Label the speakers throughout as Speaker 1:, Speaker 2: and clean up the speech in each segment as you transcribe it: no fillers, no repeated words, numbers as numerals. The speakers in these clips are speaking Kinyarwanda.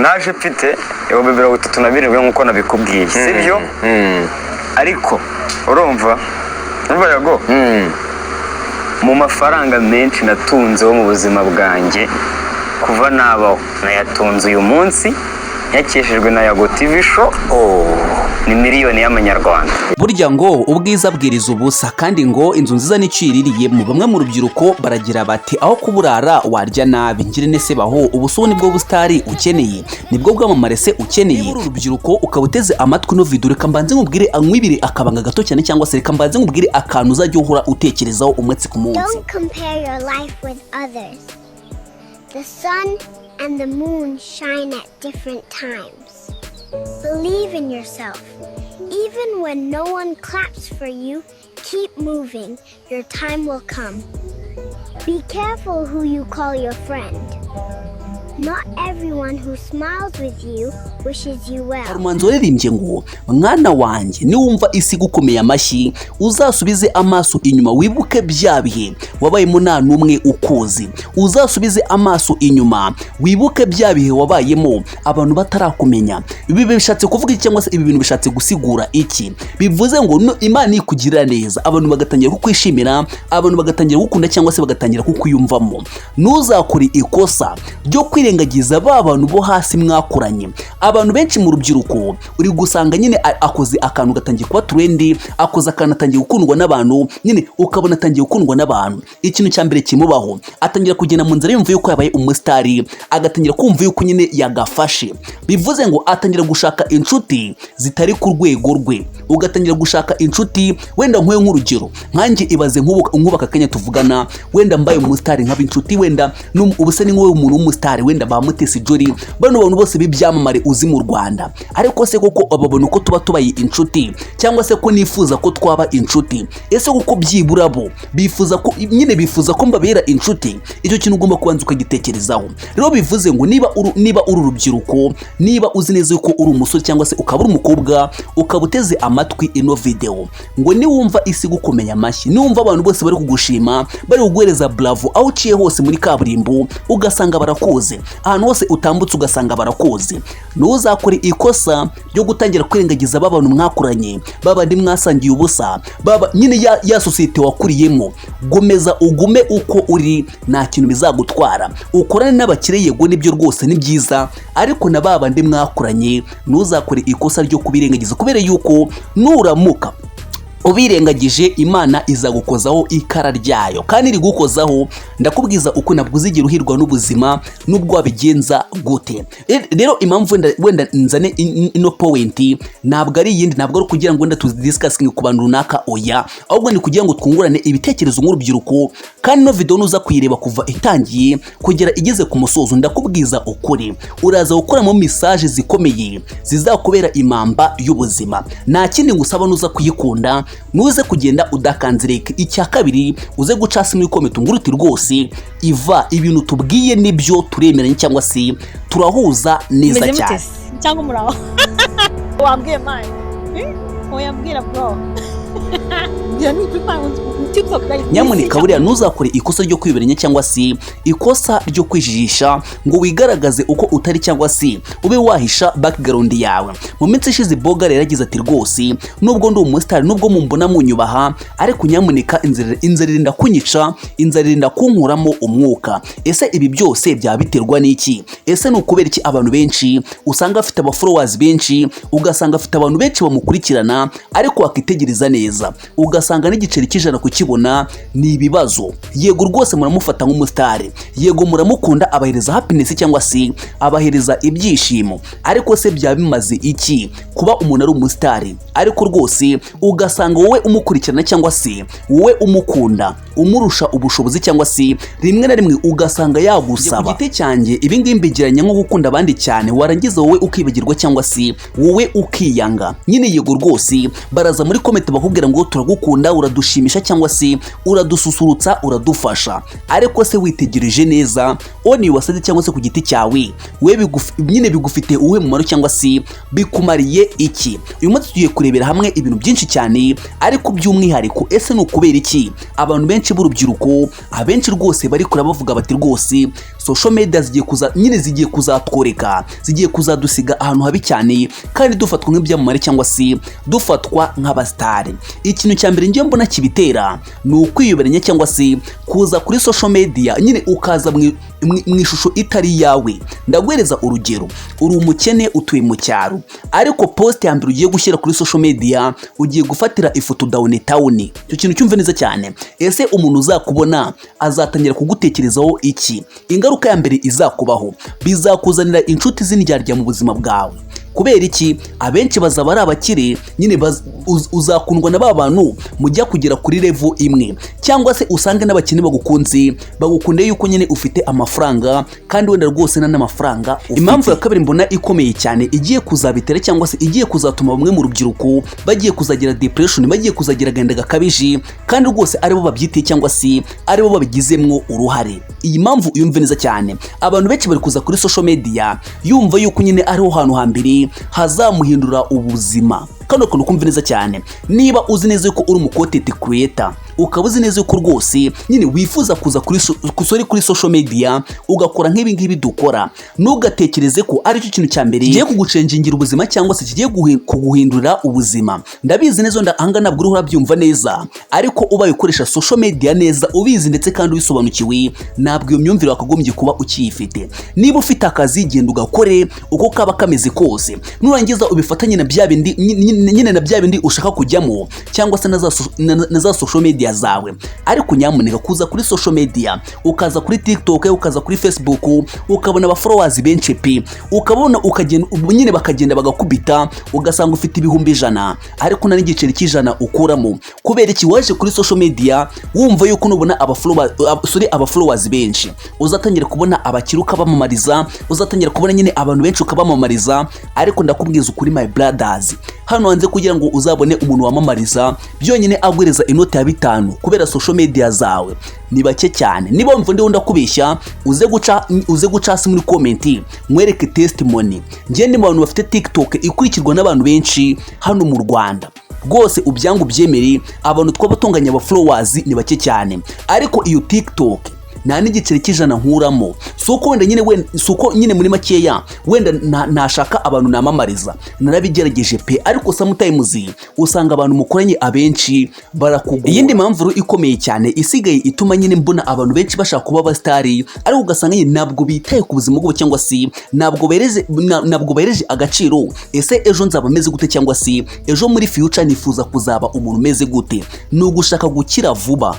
Speaker 1: naje mfite 37 nkuko nabikubwiye sibyo ariko urumva yago mu mafaranga menshi natunzeho mu buzima bwanjye kuva nabaho nayatunze uyu munsi yakeshejwe na Yago TV show ni miliyoni y'amanyarwanda.
Speaker 2: Burya ngo ubwiza bwiriza ubusa kandi ngo inzu nziza niciririye mu bamwe mu rubyiruko baragira bati aho kuburara warya nabi ngire nese baho ubuso nibwo bustari ukeneye nibwo bwamamare se ukeneye urubyiruko ukabuteze amatwi no video reka mbanze nkubwire anywibire akabanga gato cyane cyangwa se reka mbanze nkubwire akantu uzajya uhora utekerezaho umwetsi ku munsi.
Speaker 3: Don't compare your life with others. The sun and the moon shine at different times. Believe in yourself. Even when no one claps for you, keep moving. Your time will come. Be careful who you call your friend. Not everyone who smiles with you wishes you well.
Speaker 2: Armanzo ririmbye ngo mwana wanjye niwumva isi gukomeye amashyi uzasubize amaso inyuma wibuke byabihe wabayemo nta numwe ukuzi uzasubize amaso inyuma wibuke byabihe wabayemo abantu batarakumenya. Ibi bishatse kuvuga iki cyangwa se ibi bintu bishatse gusigura iki? Bivuze ngo Imana ikugirira neza abantu bagatangira kukwishimira abantu bagatangira gukunda cyangwa se bagatangira kukuyumvamo. Ntuzakore ikosa ryo kwirengagiza ba bantu bo hasi mwakuranye. Abantu benshi mu rubyiruko uri gusanga nyine akoze akantu gatangiye kuba trendy, akoze akantu atangiye gukundwa n'abantu nyine ukabona atangiye gukundwa n'abantu. Ikintu cya mbere kimubaho atangira kugenda mu nzira yumva yuko yabaye umusitari agatangira kumva yuko nyine yagafashe. Bivuze ngo atangira gushaka inshuti zitari ku rwego rwe, ugatangira gushaka inshuti wenda nk'uyu nk'urugero nkanjye ibaze nk'ubaka Kenya tuvugana wenda mbaye umusitari nkaba inshuti wenda ubuse ni nk'uwo umuntu w'umusitari wenda bamutese Jori bano bantu bose bibyamamare uzi mu Rwanda. Ariko se koko ababona ko tuba tubaye inshuti cyangwa se ko nifuza ko twaba inshuti? Ese kuko byibura bo bifuza ko nyine bifuza ko mbabera inshuti? Icyo kintu ugomba kubanza ukagitekerezaho. Rero bivuze ngo niba uri urubyiruko, niba uzi neza yuko uri umusore cyangwa se ukaba uri umukobwa ukabuteze amatwi ino video ngo niwumva isi gukomeye amashyi, niwumva abantu bose bari kugushima bari kuguhereza bravo aho uciye hose muri kaburimbo ugasanga barakuze, ahantu hose utambutse ugasanga barakuze, ntuzakore ikosa ryo gutangira kwirengagiza babantu mwakuranye babandi mwasangiye ubusa baba nyine ya societe wakuriyemo. Gomeza ugume uko uri nta kintu bizagutwara. Ukorane n'abakire yego nibyo rwose ni byiza, ariko na babandi mwakuranye ntuzakore ikosa ryo kubirengagiza kubera yuko nuramuka ubirengagije Imana izagukozaho ikara ryayo kandi rigukozaho ndakubwiza uko nabwo uzigira uhirwa n'ubuzima nubwo wabigenza gute. Rero impamvu wenda nzane ino point ntabwo ari yindi, ntabwo ari kugira ngo wenda tudiscussing ku bantu runaka oya, ahubwo ni kugira ngo twungurane ibitekerezo nk'urubyiruko. Kandi no video nuza kuyireba kuva itangiye kugera igeze ku musozo ndakubwiza ukuri uraza gukoramo message zikomeye zizakubera imamba y'ubuzima. Nta kindi ngusaba nuza kuyikunda nuze kugenda udakanzireke. Icya kabiri uze gucasa muri comment nguruti rwose iva ibintu tubwiye nibyo turemeranye cyangwa se turahuza neza cyane
Speaker 4: cyangwa muraho wambwiye man oyambwira bro
Speaker 2: Nyamuneka buriya ntuzakore ikosa ryo kwiberanya cyangwa se ikosa ryo kwijijisha ngo wigaragaze uko utari cyangwa se ube wahisha background yawe. Mu minsi ishize Bogari yaragize ati rwose nubwo ndi umusitari nubwo mumbona munyubaha ariko nyamuneka inzara irinda kunyica, inzara irinda kunkuramo umwuka. Ese ibi byose byaba biterwa n'iki? Ese ni ukubera iki abantu benshi usanga afite followers benshi, ugasanga afite abantu benshi bamukurikirana ariko wakitegereza neza ugasanga n'igiceri cy'ijana kukibona ni ibibazo? Yego rwose muramufata nk'umusitari, yego muramukunda abahereza happiness cyangwa se abahereza ibyishimo, ariko se byaba bimaze iki kuba umuntu ari umusitari ariko rwose ugasanga wowe umukurikirana cyangwa se wowe umukunda umurusha ubushobozi cyangwa se rimwe na rimwe ugasanga yagusaba. Ku giti cyanjye ibi ngibi mbigiranye nko gukunda abandi cyane warangiza wowe ukibagirwa cyangwa se wowe ukiyanga. Nyine yego rwose baraza muri comment bakubwira ngo turagukunda uradushimisha cyangwa se se uradususurutsa uradufasha, ariko se witegereje neza oni wasade cyangwa se ku giti cyawe we nyine bigufite uwe mumaro cyangwa se bikumariye iki? Uyu munsi tugiye kurebera hamwe ibintu byinshi cyane, ariko by'umwihariko ese ni ukubera iki abantu benshi b'urubyiruko abenshi rwose bari kura bavuga bati rwose social media zigiye kuzatworeka, zigiye kuzadusiga ahantu habi cyane kandi dufatwa nk'ibyamamare cyangwa se dufatwa nk'abastari. Ikintu cya mbere ngiye mbona kibitera ni ukwiyoberanya cyangwa se kuza kuri social media nyine ukaza mu ishusho itari yawe. Ndaguhereza urugero, uri umukene utuye mu cyaro, ariko post ya mbere ugiye gushyira kuri social media ugiye gufatira ifoto downtown. Icyo kintu cyumve neza cyane. Ese umuntu uzakubona azatangira kugutekerezaho iki? Ingaruka ya mbere izakubaho, bizakuzanira inshuti z'indyarya mu buzima bwawe. Kubera iki? Abenshi bazaba ari abakire nyine uzakundwa na ba bantu mujya kugera kuri level imwe, cyangwa se usange n'abakene bagukunde yuko nyine ufite amafaranga kandi wenda rwose n'amafaranga ufite. Impamvu ya kabiri mbona ikomeye cyane igiye kuzabitera cyangwa se igiye kuzatuma bamwe mu rubyiruko bagiye kuzagira depression, bagiye kuzagira agahinda gakabije kandi rwose aribo babyitiye cyangwa se aribo babigizemwo uruhare. Iyi mpamvu uyumve neza cyane. Abantu benshi bari kuza kuri social media yumva yuko nyine ariho hantu hambere hazamuhindura ubuzima. Kano kuntu kumva neza cyane. Niba uzi neza yuko uri content creator, ukaba uzi neza yuko rwose nyine wifuza kuza kuri social media ugakora nk'ibi ngibi dukora, nugatekereze ko ari cyo kintu cya mbere kigiye kugucenjingira ubuzima cyangwa se kigiye kuguhindura ubuzima. Ndabizi neza ndahanga nabwo uri urabyumva neza, ariko ubaye ukoresha social media neza ubizi ndetse kandi ubisobanukiwe, nabwo iyo myumvire wakagombye kuba ukiyifite. Niba ufite akazi genda ugakore uko kaba kameze kose, nurangiza ubifatanye na bya bindi ushaka kujyamo cyangwa se na za social media zawe. Ariko nyamuneka kuza kuri social media, ukaza kuri TikTok, ukaza kuri Facebook, ukabona aba followers benshi pe, ukabona ukagenda nyine bakagenda bagakubita, ugasanga ufite ibihumbi 100 ariko na n'igiceri cy'ijana ukuramo. Kubera iki? Waje kuri social media wumva yuko nubona aba followers benshi, uzatangira kubona abakiruka bamamariza, uzatangira kubona nyine abantu benshi ukabamamariza. Ariko ndakubwiza ukuri my brothers, hano hanze kugira ngo uzabone umuntu wamamariza byonyine agwereza inoti ya 5 kubera social media zawe ni bake cyane. Niba wumva ndi ndakubeshya uze guca hasi muri comment mwereke testimony. Ngiye ndi mu bantu bafite TikTok ikurikirwa n'abantu benshi hano mu Rwanda. Rwose ubyangu byemere abantu twabatunganya aba followers ni bake cyane, ariko iyo TikTok nta n'igiceri cy'ijana nkuramo. Suko nyine muri makeya wenda nashaka abantu namamariza, narabigerageje pe, ariko sometimes usanga abantu mukoranye abenshi barakugura. Iyindi mpamvu ikomeye cyane isigaye ituma nyine mbona abantu benshi bashaka kuba abastari, ariko ugasanga nyine ntabwo bitaye ku buzima bwabo cyangwa se ntabwo bereje agaciro. Ese ejo nzaba meze gute cyangwa se ejo muri future nifuza kuzaba umuntu meze gute? Ni ugushaka gukira vuba.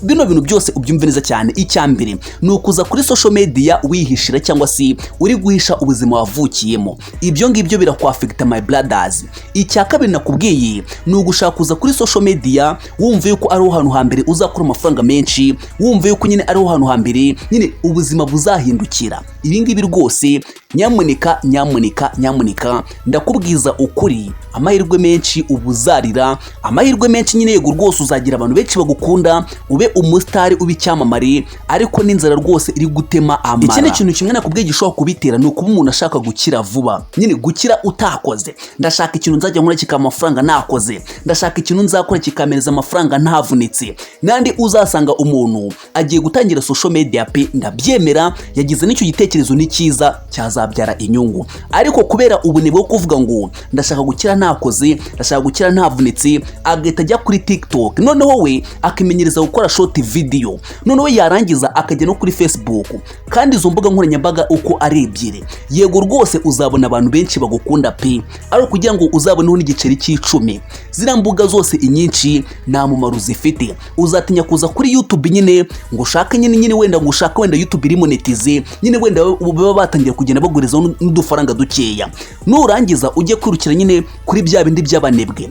Speaker 2: Bino bintu byose ubyumve neza cyane. Icya mbere ni ukuza kuri social media wihishira cyangwa se uri guhisha ubuzima wavukiyemo. Ibyo ngibyo birakwafecta my brothers. Icya kabiri nakubwiye ni ugushaka kuza kuri social media wumva yuko ari ahantu hambere uzakora amafaranga menshi, wumva yuko nyine ari ahantu hambere nyine ubuzima buzahindukira. Ibi ngibi rwose nyamuneka ndakubwiza ukuri, amahirwe menshi ubuzarira, amahirwe menshi nyine yego rwose uzagira abantu benshi bagukunda, ube umustari ubicyamamare, ariko n'inzara rwose iri gutema amara. Ikindi kintu kimwe nakubwiye gishobora kubitera ni ukuba umuntu ashaka gukira vuba, nyine gukira utakoze. Ndashaka ikintu nzajya nkora kikaba amafaranga nakoze, ndashaka ikintu nzakora kikamereza amafaranga ntavunitse. Nandi uzasanga umuntu agiye gutangira social media pe, ndabyemera yagize n'icyo gitekerezo ni cyiza cyazabyara inyungu, ariko kubera ubunebwe bwo kuvuga ngo ndashaka gukira nakoze, ndashaka gukira ntavunitse, agahita ajya kuri TikTok, noneho we akimenyereza gukora short video, noneho yarangiza akajya no kuri Facebook. Kandi izo mbuga nkoranyambaga uko ari ebyiri, yego rwose uzabona abantu benshi bagukunda pe, ariko kugira ngo uzaboneho n'igiceri cy'icumi, zira mbuga zose inyinshi nta mumaro zifite. Uzatinya kuza kuri YouTube nyine ngo ushake nyine wenda ngo ushake wenda YouTube iri monetize, nyine wenda baba batangiye kugenda baguriza n'udufaranga dukeya, nurangiza ujye kwirukira nyine kuri bya bindi by'abanebwe.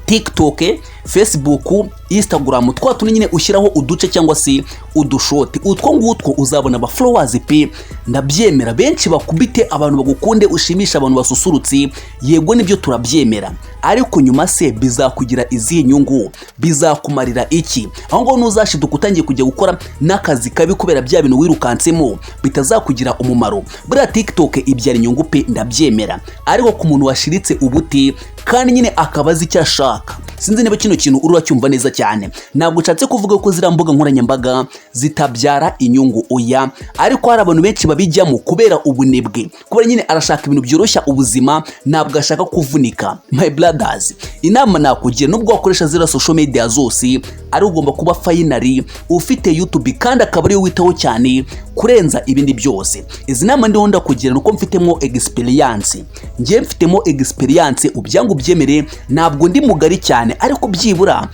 Speaker 2: TikTok Facebook, Instagram, twa tuni nyine ushyiraho uduce cyangwa se udushoti. Utwo ngutwo uzabona aba followers pe, ndabyemera benshi bakubite, abantu bagukunde, ushimisha abantu basusurutse, yego nibyo turabyemera, ariko nyuma se bizakugira izihe nyungu, bizakumarira iki? Aho ngo nuzashiduka utangiye kujya gukora n'akazi kabi kubera bya bintu wirukansemo bitazakugira umumaro. Buriya TikTok ibyara inyungu pe, ndabyemera, ariko ku muntu washiritse ubuti kandi nyine akabaza icyo ashaka, sinzi niba kino kintu uracyumva neza cyane. Ntabwo nshatse kuvuga ko zira mbuga nkoranyambaga zitabyara inyungu, oya, ariko hari abantu benshi babijyamo kubera ubunebwe, kubera nyine arashaka ibintu byoroshya ubuzima, ntabwo ashaka kuvunika. My brothers, inama nakugira, nubwo wakoresha zira social media zose, ari ugomba kuba finally ufite YouTube kandi akaba ariyo witaho cyane kurenza ibindi byose. Izi nama ndiho ndakugira nuko mfitemo experience, ngiye mfitemo experience, ubyangu byemere, ntabwo ndi mugari cyane, ariko byibura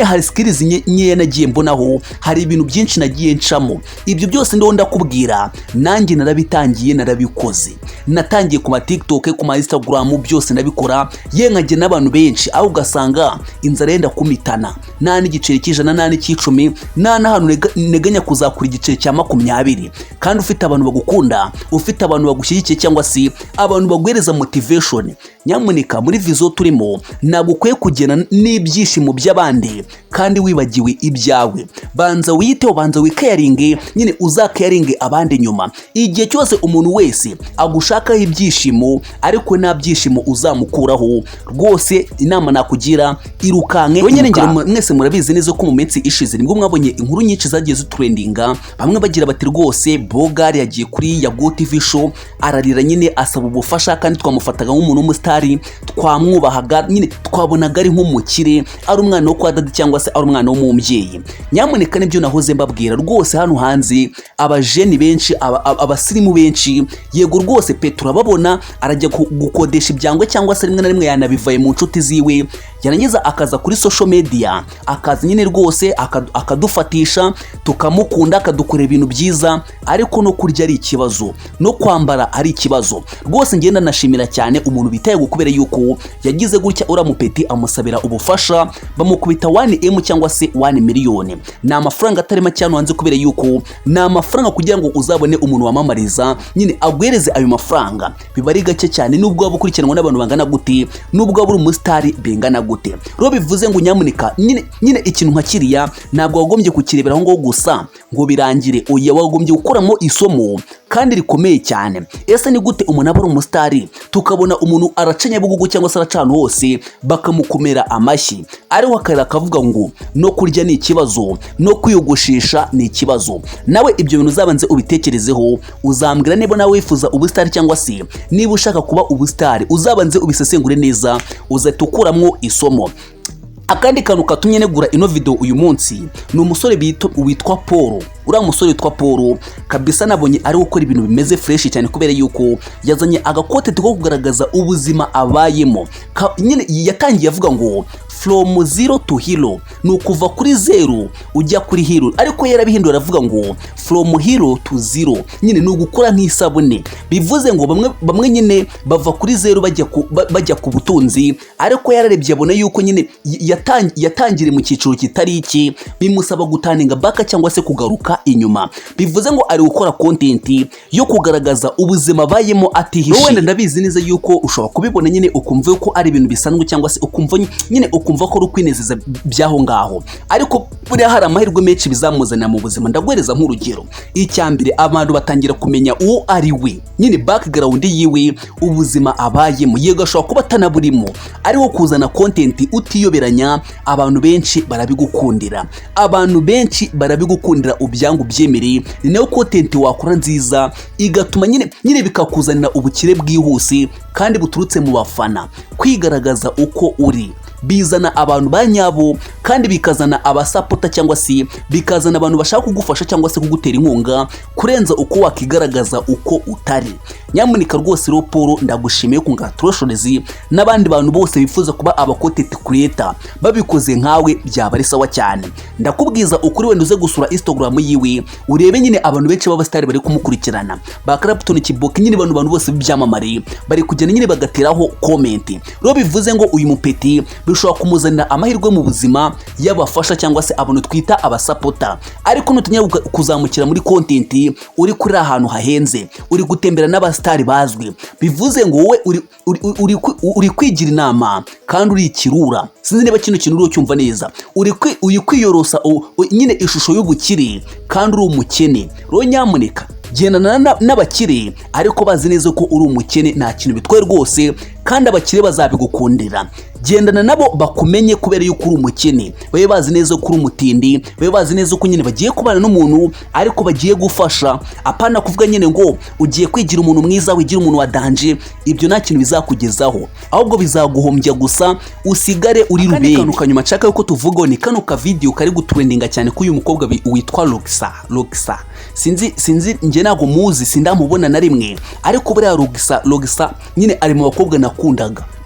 Speaker 2: hari skills nyeya nagiye mbonaho, hari ibintu byinshi nagiye ncamo. Ibyo byose ndiho ndakubwira, nanjye narabitangiye, narabikoze, natangiye ku ma TikTok, ku ma Instagram, byose nabikora, nkajye n'abantu benshi, aho ugasanga inzara yenda kumitana, nta n'igiceri cy'ijana, nta n'ikicumi, nta n'ahantu neganya kuzakura igiceri cya 20, kandi ufite abantu bagukunda, ufite abantu bagushyigikiye cyangwa se abantu baguhereza motivation. Nyamuneka muri vizo turimo, ntabwo ukwiye kugena n'ibyishimo by'abandi kandi wibagiwe ibyawe. Banza wiyiteho, banza wikayaringe, nyine uzakayaringe abandi nyuma. Igihe cyose umuntu wese agushakaho ibyishimo ariko nta byishimo uzamukuraho, rwose inama nakugira, irukanke. Wenyine ngire mwese murabizi neza ko mu minsi ishize nibwo mwabonye inkuru nyinshi zagiye zitrendinga, bamwe bagira bati rwose Bogari yagiye kuri Yago TV show ararira, nyine asaba ubufasha, kandi twamufataga nk'umuntu w'umusitari, twamwubahaga, nyine twabonaga ari nk'umukire, ari umwana wo kwa dadi cyangwa se ari umwana w'umubyeyi. Nyamuneka nibyo nahoze mbabwira, rwose hano hanze abajeni benshi, abasirimu benshi, yego rwose pe turababona, arajya gukodesha ibyangwe cyangwa se rimwe na rimwe yanabivaye mu nshuti ziwe, yarangiza akaza kuri social media, akaza nyine rwose akadufatisha, tukamukunda, akadukorera ibintu byiza, ariko no kurya ari ikibazo, no kwambara ari ikibazo. Rwose ngenda nashimira cyane umuntu bitaye gukubera yuko yagize gutya uramupeti amusabira ubufasha, bamukubita 1M cyangwa se 1 miliyoni. Ni amafaranga atari make cyane wanze, kubera yuko ni amafaranga kugira ngo uzabone umuntu wamamariza, nyine agwereze ayo mafaranga biba ari gake cyane, nubwo waba ukurikiranwa n'abantu bangana gute, nubwo waba uri umusitari bengana gute. Rero bivuze ngo nyamuneka nyine ikintu nka kiriya ntabwo wagombye kukireberaho ngo gusa ngo birangire, oya, wagombye gukoramo isomo kandi rikomeye cyane. Ese ni gute umuntu aba ari umusitari tukabona umuntu aracanya bugugu cyangwa se aracana hose bakamukomera amashyi, ariho akarira akavuga ngo no kurya ni ikibazo, no kwiyogoshesha ni ikibazo? Nawe ibyo bintu uzabanze ubitekerezeho, uzambwira niba nawe wifuza ubusitari cyangwa se niba ushaka kuba ubusitari, uzabanze ubisesengure neza, uzahita ukuramwo isomo. Akandi kantu katumye negura ino video uyu munsi ni umusore witwa Paul. Uriya musore witwa Paul kabisa nabonye ari gukora ibintu bimeze fresh cyane, kubera yuko yazanye agakote ko kugaragaza ubuzima abayemo. Nyine yatangiye avuga ngo from zero to hero, ni ukuva kuri zero ujya kuri hero, ariko yarabihindura avuga ngo from hero to zero, nyine ni ugukora nk'isabune. Bivuze ngo bamwe nyine bava kuri zero bajya ku butunzi, ariko yararebye abona yuko nyine yatangire mu cyiciro kitari iki, bimusaba gutaninga baka cyangwa se kugaruka inyuma. Bivuze ngo ari gukora content yo kugaragaza ubuzima bayemo atihishe. Wenda ndabizi neza yuko ushobora kubibona nyine ukumva ko ari ibintu bisanzwe cyangwa se ukumva ko rukwinezeza byaho ngaho, ariko buriya hari amahirwe menshi bizamuzanira mu buzima. Ndagwereza nk'urugero, icyambere abantu batangira kumenya uwo ari we, nyine background yiwe, ubuzima abayemo. Yego ashobora kuba atanaburimo, ariko kuzana content utiyoberanya, abantu benshi barabigukundira, abantu benshi barabigukundira, ubyangu byemereye. Ni nayo content wakora nziza igatuma nyine bikakuzanira ubukire bwihuse kandi buturutse mu bafana. Kwigaragaza uko uri bizana abantu banyabo, kandi bikazana abasapota cyangwa se bikazana abantu bashaka kugufasha cyangwa se kugutera inkunga kurenza uko wakigaragaza uko utari. nyamuneka rwose rero Paul ndagushimiye congratulations n'abandi bantu bose bifuza kuba aba content creator babikoze nkawe byaba ari sawa cyane. Ndakubwiza ukuri wenda uze gusura Instagram yiwe urebe nyine abantu benshi b'abastari bari kumukurikirana ba Clapton Kiboke nyine abantu bose b'ibyamamare bari kugenda nyine bagateraho comment. Rero bivuze ngo uyu mupeti bishobora kumuzanira amahirwe mu buzima y'abafasha cyangwa se abantu twita abasapota, ariko nutinya kuzamukira muri content uri kuri ahantu hahenze uri gutembera n'abastari bazwi, bivuze ngo wowe uri kwigira inama kandi uri ikirura. Sinzi niba kino kintu uri cyumva neza, uri kwiyorosa nyine ishusho y'ubukire kandi uri umukene. Rero nyamuneka gendana n'abakire ariko bazi neza ko uri umukene nta kintu bitwaye rwose, kandi abakire bazabigukundira. Gendana nabo bakumenye kubera yuko uri umukene, babe bazi neza ko uri umutindi, babe bazi neza ko nyine bagiye kubana n'umuntu ariko bagiye gufasha, apana kuvuga nyine ngo ugiye kwigira umuntu mwiza wigira umuntu wa danje. Ibyo nta kintu bizakugezaho, ahubwo bizaguhombya gusa usigare uri rubenge. Kano kanyuma nshaka yuko tuvugaho ni kano ka video kari gutrendinga cyane ko uyu mukobwa witwa loxxa. Sinzi nje nago muzi sindamubona na rimwe, ariko buriya loxxa nyine ari mu bakobwa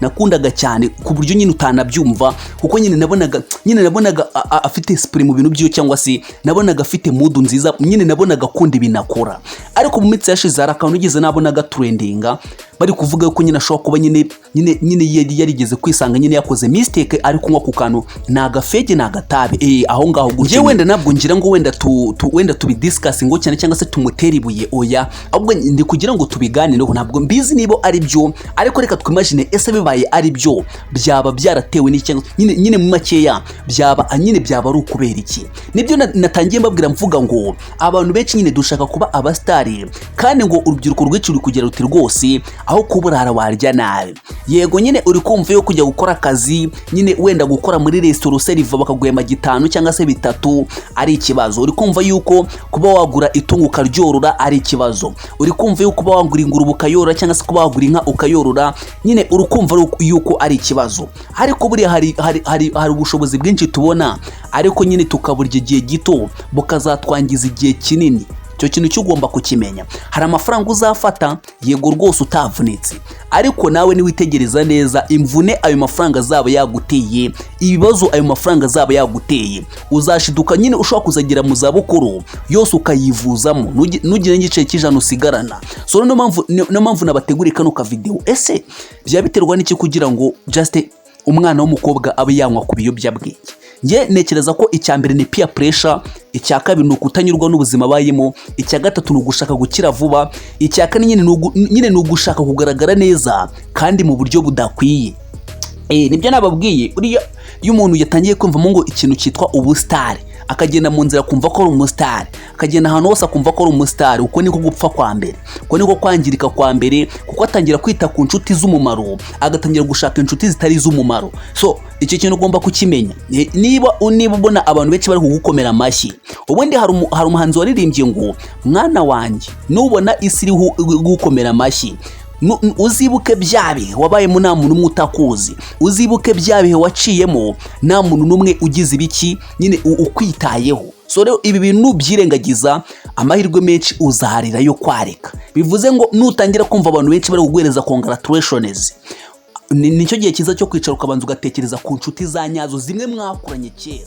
Speaker 2: nakundaga cyane ku buryo nyine utanabyumva, kuko nyine nabonaga afite esprit mu bintu byo, cyangwa se nabonaga afite mood nziza, nyine nabonaga akunda ibinakora. Ariko mu mitsi yashize hari akantu ugeze nabonaga trendinga bari kuvuga ko nyine ashobora kuba nyine yarigeze kwisanga nyine yakoze mistake ari kunywa ku kantu nagafege nagatabe aho ngaho gutyo. Wenda nabwo ngira ngo wenda tubidiscuss ngo cyane cyangwa se tumutera ibuye oya, ahubwo ndi kugira ngo tubiganireho. Ntabwo mbizi nibo ari byo, ariko reka twimagine ese bibaye ari byo byaba byaratewe n'icyo nyine mu makeya byaba ari ukubera iki. Nibyo natangiye mbabwira mvuga ngo abantu benshi nyine dushaka kuba abastari, kandi ngo urubyiruko rwinshi ruri kugera ruti rwose aho kuburara warya nabi. Yego nyine uri kumva yo kujya gukora akazi nyine wenda gukora muri restaurant serve bakaguhema 5 cyangwa se 3 ari ikibazo. Uri kumva yuko kuba wagura itungo ukaryorora ari ikibazo. Uri kumva yuko kuba wagura ingurube ukayorora cyangwa se kuba wagura inka ukayorora nyine uri kumva yuko ari ikibazo. Ariko buri hari ubushobozi bwinshi tubona, ariko nyine tukaburya igihe gito bukazatwangiza igihe kinini. Cyo kintu cyugomba kukimenya. Hari amafaranga uzafata yego rwose utavunitse, ariko nawe niwitegereza neza imvune ayo mafaranga zaba yaguteye, ibibazo ayo mafaranga zaba yaguteye, uzashiduka nyine ushobora kuzagira mu zabukuru yose ukayivuzamo nugire ngice cy'ijana usigarana. So no mpamvu nabateguriye kano ka video. Ese byabiterwa n'iki kugira ngo just umwana w'umukobwa abe yanywa ku biyobyabwenge? Nge nekereza ko icyambere ni peer pressure, icya kabiri ni kutanyurwa n'ubuzima bayimo, icya gatatu ni ugushaka gukira vuba, icya kane nyine ni ugushaka kugaragara neza kandi mu buryo budakwiye. Nibyo nababwiye, uriya iyo umuntu yatangiye kumva ngo ikintu cyitwa ubustari, akagenda mu nzira kumva ko ari umustar, akagenda ahantu hose akumva ko ari umustar, uko niko gupfa kwa mbere, uko niko kwangirika kwa mbere, kuko atangira kwita ku nshuti z'umumaro, agatangira gushaka inshuti zitari z'umumaro. So icyo kintu ugomba kukimenya. Niba ubona abantu benshi bari kugukomera amashyi, ubundi hari umuhanzi waririmbye ngo mwana wanjye nubona isi iri gukomera amashyi uzibuke byabihe wabayemo nta muntu umwe utakuzi, uzibuke byabihe waciyemo nta muntu n'umwe ugize ibiki nyine ukwitayeho. So rero ibi bintu byirengagiza amahirwe menshi uzaharira yo kwareka. Bivuze ngo nutangira kumva abantu benshi bari kuguhereza congratulations, nicyo gihe cyiza cyo kwicara ukabanza ugatekereza ku nshuti za nyazo zimwe mwakuranye kera.